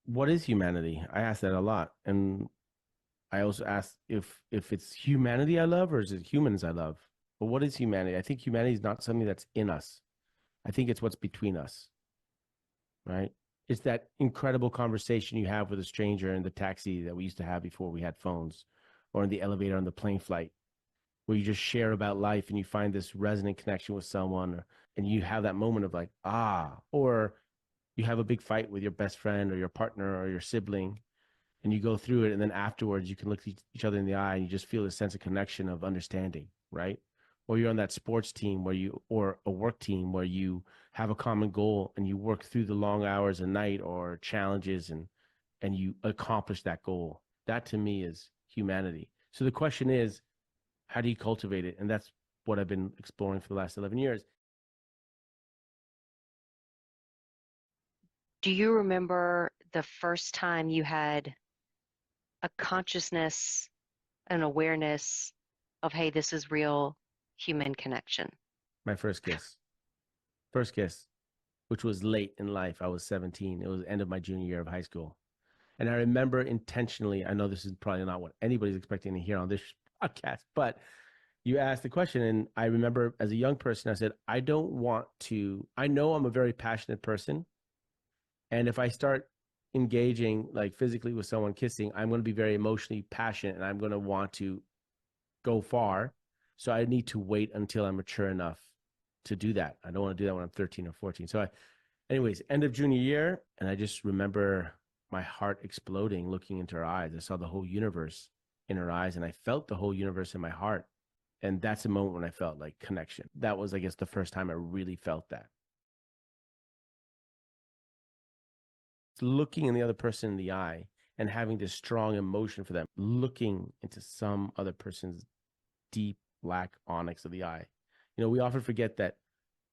what is humanity? I ask that a lot. And I also ask if it's humanity I love or is it humans I love? But what is humanity? I think humanity is not something that's in us. I think it's what's between us, right? It's that incredible conversation you have with a stranger in the taxi that we used to have before we had phones, or in the elevator on the plane flight, where you just share about life and you find this resonant connection with someone, and you have that moment of like, ah, or you have a big fight with your best friend or your partner or your sibling, and you go through it, and then afterwards you can look each other in the eye and you just feel a sense of connection of understanding, right? Or you're on that sports team where you, or a work team where you have a common goal and you work through the long hours at night or challenges, and you accomplish that goal. That to me is humanity. So the question is, how do you cultivate it? And that's what I've been exploring for the last 11 years. Do you remember the first time you had a consciousness, an awareness of, hey, this is real human connection? My first kiss, which was late in life. I was 17. It was the end of my junior year of high school. And I remember intentionally, I know this is probably not what anybody's expecting to hear on this podcast, but you asked the question. And I remember as a young person, I said, I don't want to, I know I'm a very passionate person. And if I start engaging like physically with someone kissing, I'm going to be very emotionally passionate and I'm going to want to go far. So I need to wait until I'm mature enough to do that. I don't want to do that when I'm 13 or 14. So anyways, end of junior year. And I just remember my heart exploding, looking into her eyes. I saw the whole universe in her eyes and I felt the whole universe in my heart. And that's a moment when I felt like connection. That was, I guess, the first time I really felt that. Looking in the other person in the eye and having this strong emotion for them, looking into some other person's deep black onyx of the eye. You know, we often forget that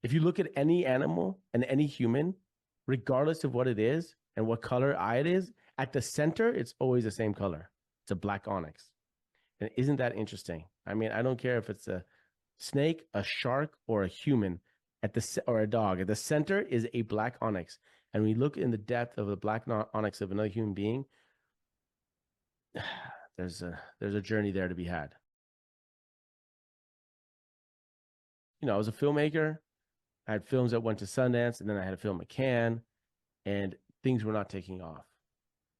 if you look at any animal and any human, regardless of what it is and what color eye it is, at the center, it's always the same color. It's a black onyx. And isn't that interesting? I mean, I don't care if it's a snake, a shark, or a human or a dog. At the center is a black onyx. And we look in the depth of the black onyx of another human being, there's a journey there to be had. You know, I was a filmmaker. I had films that went to Sundance, and then I had a film at Cannes, and things were not taking off.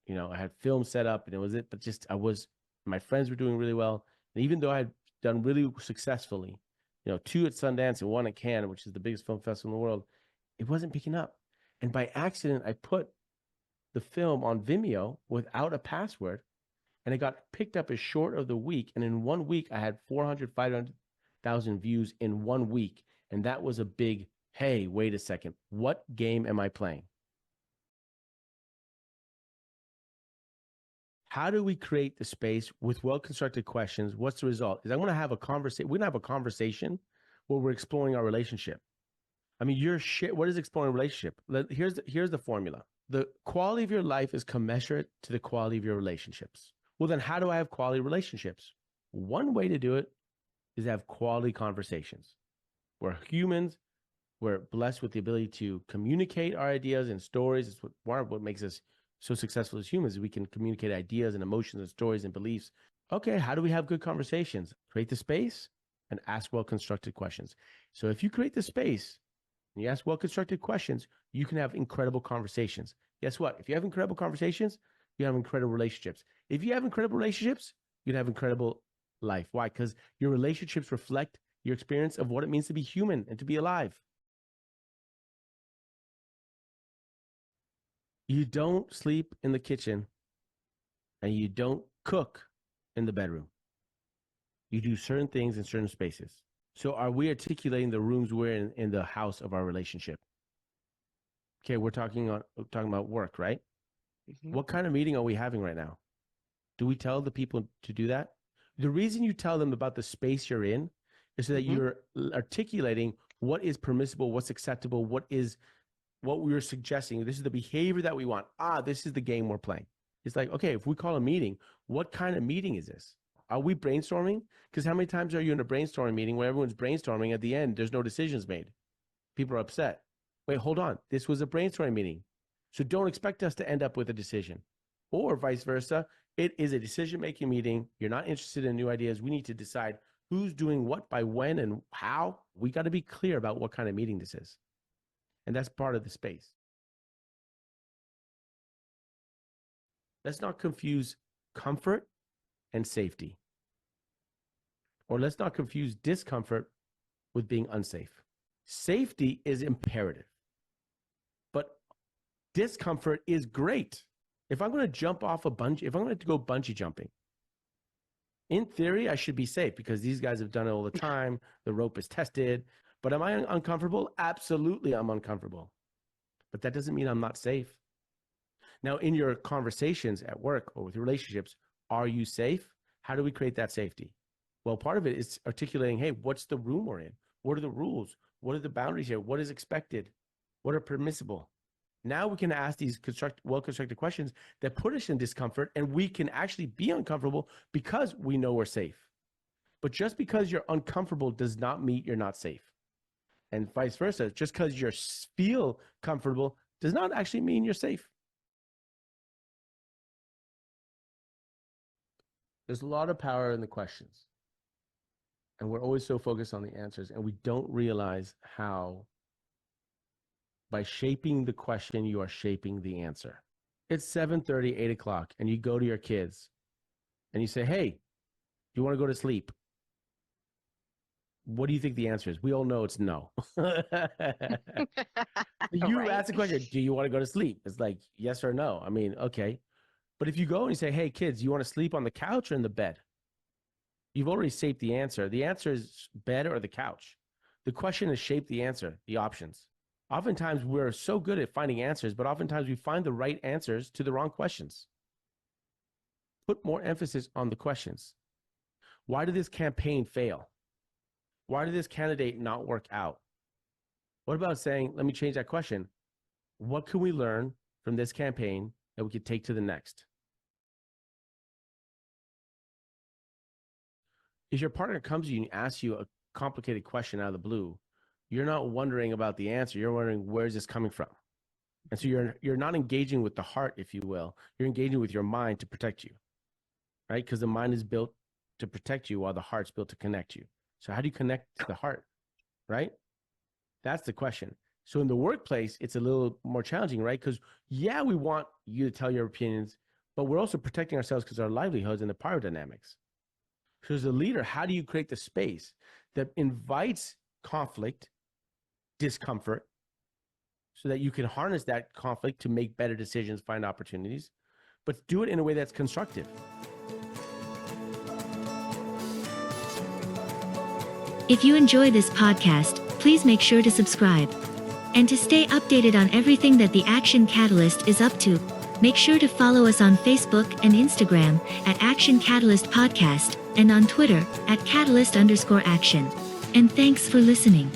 You know, I had films set up, and it was it, but just my friends were doing really well. And even though I had done really successfully, you know, 2 at Sundance and 1 at Cannes, which is the biggest film festival in the world, it wasn't picking up. And by accident, I put the film on Vimeo without a password, and it got picked up as short of the week. And in 1 week, I had 400, 500,000 views in 1 week. And that was a big, hey, wait a second. What game am I playing? How do we create the space with well-constructed questions? What's the result? Is I'm going to have a conversation. We're going to have a conversation where we're exploring our relationship. I mean, what is exploring a relationship? Here's the formula. The quality of your life is commensurate to the quality of your relationships. Well, then how do I have quality relationships? One way to do it is have quality conversations. We're humans. We're blessed with the ability to communicate our ideas and stories. It's what makes us so successful as humans. We can communicate ideas and emotions and stories and beliefs. Okay, how do we have good conversations? Create the space and ask well-constructed questions. So if you create the space and you ask well-constructed questions, you can have incredible conversations. Guess what? If you have incredible conversations, you have incredible relationships. If you have incredible relationships, you can have incredible life. Why? Because your relationships reflect your experience of what it means to be human and to be alive. You don't sleep in the kitchen and you don't cook in the bedroom. You do certain things in certain spaces. So are we articulating the rooms we're in the house of our relationship? Okay, we're talking about work, right? Mm-hmm. What kind of meeting are we having right now? Do we tell the people to do that? The reason you tell them about the space you're in is so that you're articulating what is permissible, what's acceptable, what we're suggesting. This is the behavior that we want. This is the game we're playing. It's like, okay, if we call a meeting, what kind of meeting is this? Are we brainstorming? Because how many times are you in a brainstorming meeting where everyone's brainstorming at the end, there's no decisions made? People are upset. Wait, hold on. This was a brainstorming meeting. So don't expect us to end up with a decision, or vice versa. It is a decision-making meeting. You're not interested in new ideas. We need to decide who's doing what by when and how. We got to be clear about what kind of meeting this is. And that's part of the space. Let's not confuse comfort and safety. Or let's not confuse discomfort with being unsafe. Safety is imperative, but discomfort is great. If I'm going to jump off a bungee, if I'm going to go bungee jumping, in theory, I should be safe because these guys have done it all the time. The rope is tested. But am I uncomfortable? Absolutely, I'm uncomfortable. But that doesn't mean I'm not safe. Now, in your conversations at work or with your relationships, are you safe? How do we create that safety? Well, part of it is articulating, hey, what's the room we're in? What are the rules? What are the boundaries here? What is expected? What are permissible? Now we can ask these well-constructed questions that put us in discomfort, and we can actually be uncomfortable because we know we're safe. But just because you're uncomfortable does not mean you're not safe. And vice versa, just because you feel comfortable does not actually mean you're safe. There's a lot of power in the questions. And we're always so focused on the answers, and we don't realize how by shaping the question, you are shaping the answer. It's 7:30, 8 o'clock, and you go to your kids and you say, hey, do you want to go to sleep? What do you think the answer is? We all know it's no. You ask the question, do you want to go to sleep? It's like, yes or no. I mean, okay. But if you go and you say, hey, kids, you want to sleep on the couch or in the bed? You've already shaped the answer. The answer is bed or the couch. The question is shape the answer, the options. Oftentimes, we're so good at finding answers, but oftentimes we find the right answers to the wrong questions. Put more emphasis on the questions. Why did this campaign fail? Why did this candidate not work out? What about saying, let me change that question. What can we learn from this campaign that we could take to the next? If your partner comes to you and asks you a complicated question out of the blue, you're not wondering about the answer. You're wondering, where's this coming from? And so you're not engaging with the heart, if you will. You're engaging with your mind to protect you, right? Because the mind is built to protect you while the heart's built to connect you. So how do you connect to the heart, right? That's the question. So in the workplace, it's a little more challenging, right? Because yeah, we want you to tell your opinions, but we're also protecting ourselves because our livelihoods and the power dynamics. So as a leader, how do you create the space that invites conflict, discomfort, so that you can harness that conflict to make better decisions, find opportunities, but do it in a way that's constructive? If you enjoy this podcast, please make sure to subscribe. And to stay updated on everything that the Action Catalyst is up to, make sure to follow us on Facebook and Instagram at Action Catalyst Podcast and on Twitter at Catalyst_Action. And thanks for listening.